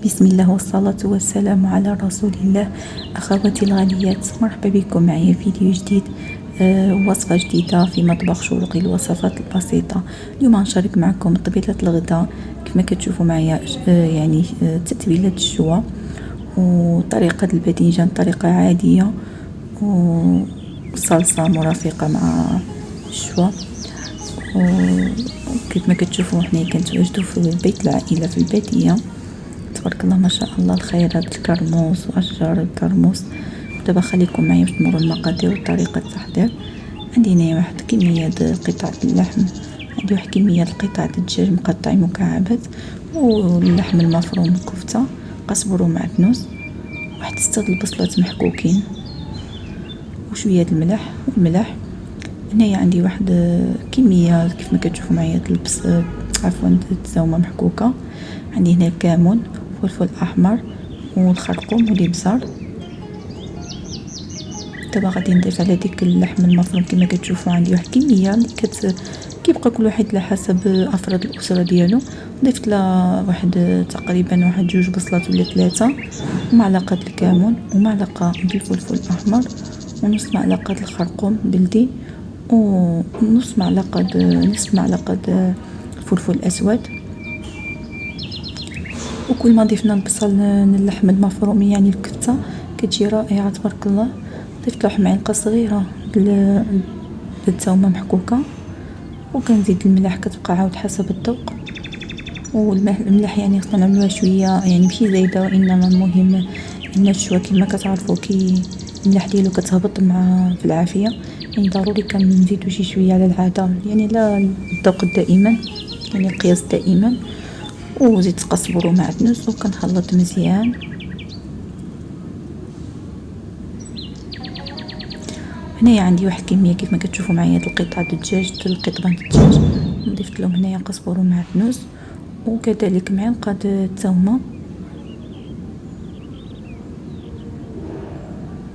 بسم الله والصلاة والسلام على رسول الله. أخواتي الغاليات، مرحبا بكم معي في فيديو جديد. وصفة جديدة في مطبخ شروقي، الوصفات البسيطة. اليوم غنشارك معكم طبيلة الغداء كيف ما كتشوفوا معايا، تتبيلة الشوا وطريقة الباذنجان طريقة عادية، وصلصة مرافقة مع الشوا. وكيف ما كتشوفوا حنا كنتواجدوا في بيت العائلة في البادية. تبارك الله ما شاء الله، الخيرات، الكرموس واشجار الكرموس. دابا خليكم معايا باش نمروا المقادير وطريقه التحضير. عندي هنايا واحد كميه قطعه اللحم، عندي واحد كميه قطعه الدجاج مقطعين مكعبات، واللحم المفروم الكفته، قزبر ومعدنوس، واحد 6 البصلات محكوكين، وشويه الملح. هنايا عندي واحد كميه كيف ما كتشوفوا معايا التزومه محكوكه. عندي هنا الكمون، فلفل احمر، والخرقوم والابزار. دابا غادي نضيف على ديك اللحم المفروم كما كتشوفوا عندي واحد كميه اللي كيبقى كل واحد على حسب افراد الاسره ديالو. ضفت لها تقريبا واحد 2 بصلات ولا 3، ومعلقه الكمون، ومعلقه ديال الفلفل الاحمر، ونص معلقه الخرقوم بلدي، ونص معلقه فلفل اسود. وكل ما ضفنا البصل اللحم المفروم يعني الكفته كتجي رائعه تبارك الله. ضفت له معلقه صغيره ديال الثومه محكوكه، وكنزيد الملح كتبقى عاود حسب الذوق. والملح يعني خصنا نعملوها شويه، يعني ماشي زايده، وانما المهم ان الشوا كما كتعرفوا الملح ديالو كتهبط مع في العافيه، يعني ضروري كنزيدو شي شويه على العاده، يعني لا الذوق دائما، يعني القياس دائما. وزيت قزبر ومعدنوس وكنخلط مزيان. هنايا عندي واحد كميه كيف ما كتشوفوا معايا القطعه الدجاج، القطبان الدجاج، ضفت لهم هنايا قزبر ومعدنوس، وكذلك معلقه الثومه.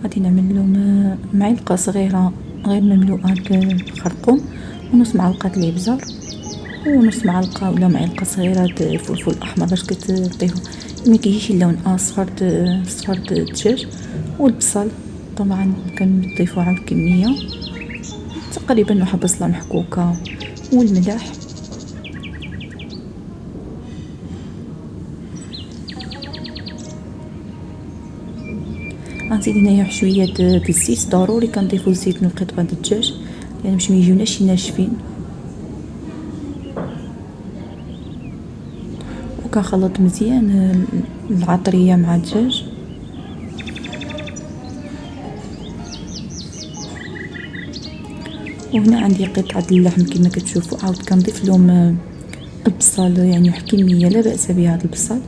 غادي نعمل لهم معلقه صغيره غير مملوءه الخرقوم، ونص معلقه الابزار، ونص معلقه ولا معلقه صغيره الفلفل الاحمر باش كتعطيه ما كيجيش اللون اصفر الدجاج. والبصل طبعا كنضيفوا على كميه تقريبا واحد بصله محكوكه، والملح. غنزيد هنايا شويه د الزيت، ضروري كنضيفوا الزيت من قطبان الدجاج يعني باش ما يجيوناش ناشفين. وكنخلط مزيان العطريه مع الدجاج. وهنا عندي قطعه اللحم كما كتشوفوا، عاود كنضيف لهم البصل، يعني واحد كميه لا باس بها هذا البصل،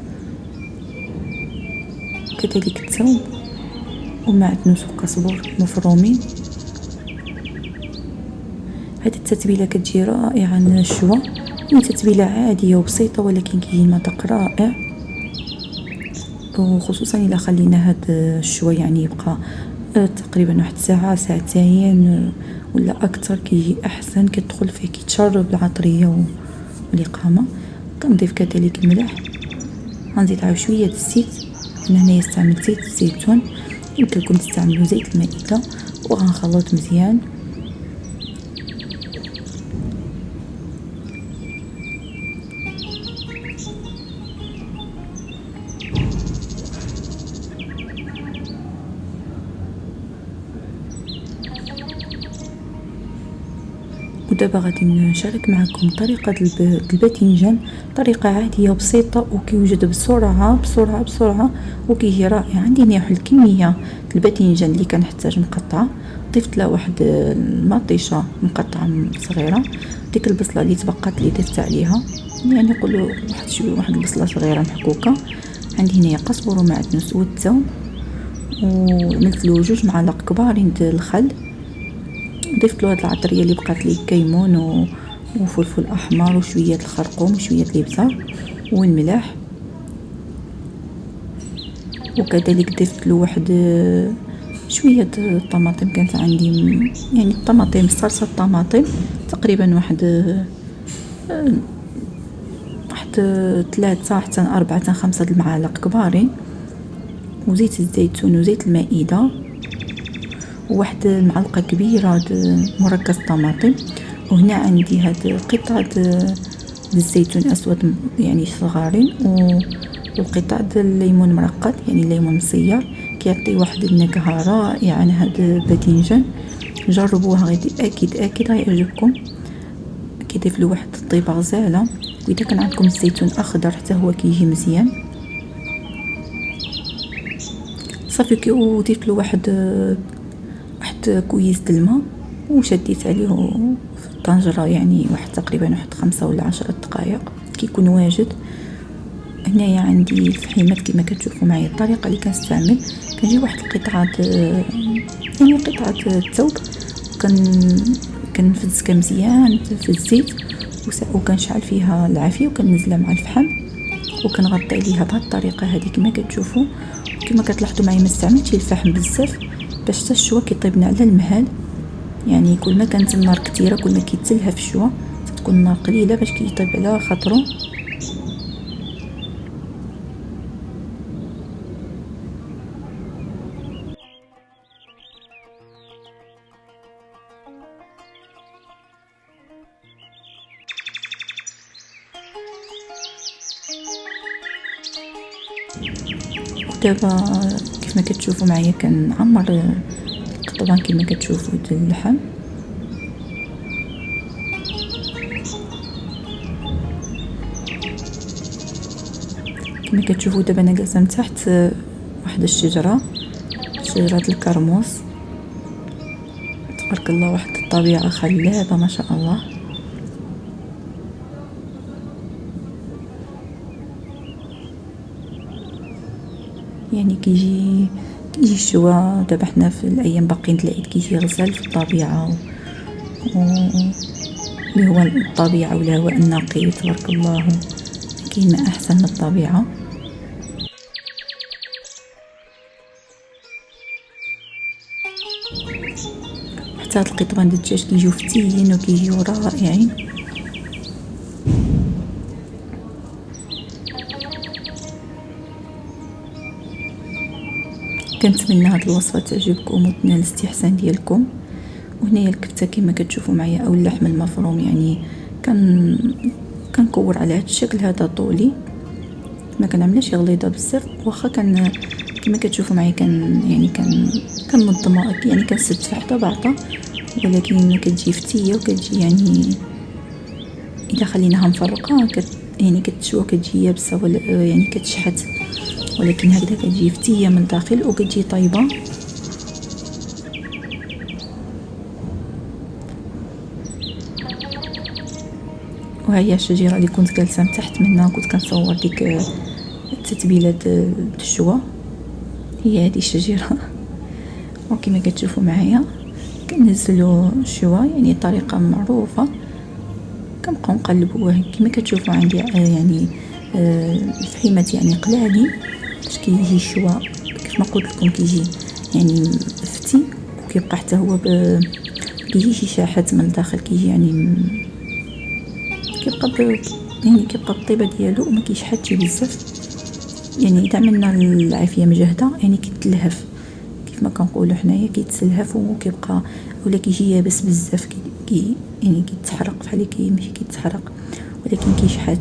كذلك الثوم ومعدنوس وقزبر مفرومين. هذه التتبيله كتجي رائعه الشوا، هي تتبيله عاديه وبسيطه ولكن كيجي مذاق رائع، وخصوصا الا خلينا هذا الشوا يعني يبقى تقريبا واحد ساعه ساعتين ولا اكثر، كيجي احسن، كتدخل فيه كيتشرب العطريه والاقامه. كنضيف كذلك الملح، غنزيد عاود شويه الزيت. انا هنايا استعملت زيت الزيتون، يمكن لكم تستعملوا زيت المائده، وغنخلط مزيان. ودابا غادي نشارك معكم طريقه الباذنجان، طريقه عاديه وبسيطه وكيوجد بسرعه وكيجي رائع. عندي هنا واحد الكميه الباذنجان اللي كنحتاج مقطعه، ضفت له واحد المطيشه مقطعه صغيره، ديك البصله اللي تبقات اللي ضفت عليها، يعني نقولوا واحد البصله صغيره محكوكه. عندي هنا قزبر ومعدنوس والثوم، وعملت له 2 معالق كبارين د الخل. ضفت له هاد العطريه اللي بقات لي، كيمون وفلفل احمر وشويه الخرقوم وشويه الابزار والملح. وكذلك ضفت له واحد شويه الطماطم، كانت عندي يعني الطماطم، صلصه الطماطم تقريبا واحد 3 حتى 4 حتى 5 المعالق كبارين، وزيت الزيتون وزيت المائدة، وواحد المعلقة كبيرة مركز طماطم. وهنا عندي هاد قطعة الزيتون اسود يعني صغارين، وقطع الليمون مرقد يعني ليمون مصير، كيعطي واحد النكهة رائعة عن هاد الباذنجان. جربوها غادي اكيد غيعجبكم. كيضيف له واحد الطيبه غزاله، واذا كان عندكم الزيتون اخضر حتى هو كيجي مزيان. صافي وضيفت له واحد كويس د الماء، وشديت عليه في الطنجره يعني تقريبا 5 ولا 10 دقائق كيكون واجد. هنايا عندي الفحيمات كما كتشوفوا معايا. الطريقه اللي كنستعمل كنجيب واحد القطعه يعني قطعه الثوب، كنفزكها مزيان في الزيت، وكنشعل فيها العافيه وكننزلها مع الفحم، وكنغطي عليها بهذه الطريقه هذه كما كتشوفوا. كما كتلاحظوا معايا ما استعملتش الفحم بزاف باش حتى الشوا كيطيبنا على المهل. يعني كل ما كانت النار كثيره كل ما كيتسلها في الشوا، تكون النار قليله باش كيطيب على خاطرو. دابا كيف ما كتشوفوا معايا كنعمر القطبان كما كتشوفوا ديال اللحم. كما كتشوفوا دابا انا جالسه من تحت واحد شجره الكرموس، تبارك الله، واحد الطبيعه خلابه ما شاء الله. يعني كيجي الشوا دابا حنا في الايام باقيين العيد كيجي غزال في الطبيعه، اللي هو الطبيعه والهواء النقي، تبارك الله، كاين ما احسن من الطبيعه. حتى هاد القطبان د الدجاج كيجيو فتيين وكيجيو رائعين. كنتمنى هاد الوصفه تعجبكم وتنال الاستحسان ديالكم. وهنايا الكفته كما كتشوفوا معايا او اللحم المفروم، يعني كنكور على هاد الشكل هذا طولي، ما كنعملش غليظه بزاف، واخا كما كتشوفوا معايا كننظمها يعني كنسد في حدا بعضها، ولكن كتجي فتيه وكتجي يعني اذا خليناها مفرقه يعني كتشوى كتجي يابسه ولا يعني كتشحت، ولكن هكذا كتجي فتيه من الداخل وكتجي طيبه. وهي الشجره اللي كنت جالسه من تحت منها كنت كنصور ديك التتبيله د الشوا، هي هذه الشجره. وكما كتشوفوا معايا كنهزلو الشوا يعني طريقه معروفه، كنبقاو نقلبوه كما كتشوفوا عندي يعني الفحيمات يعني قلالي باش كيجي الشوا كيف ما قلت لكم كيجي يعني فتي، وكيبقى حتى هو كيجي شي شاحات من الداخل، كيجي يعني كيبقى الطيبه ديالو وما كيشحتش بزاف. يعني اذا عملنا العافيه مجهده يعني كيتلهف كيف ما كنقولوا حنايا، كيتسلهف وكيبقى ولا كيجي يابس بزاف، يعني كيتحرق بحال ماشي كيتحرق ولكن كيشحت.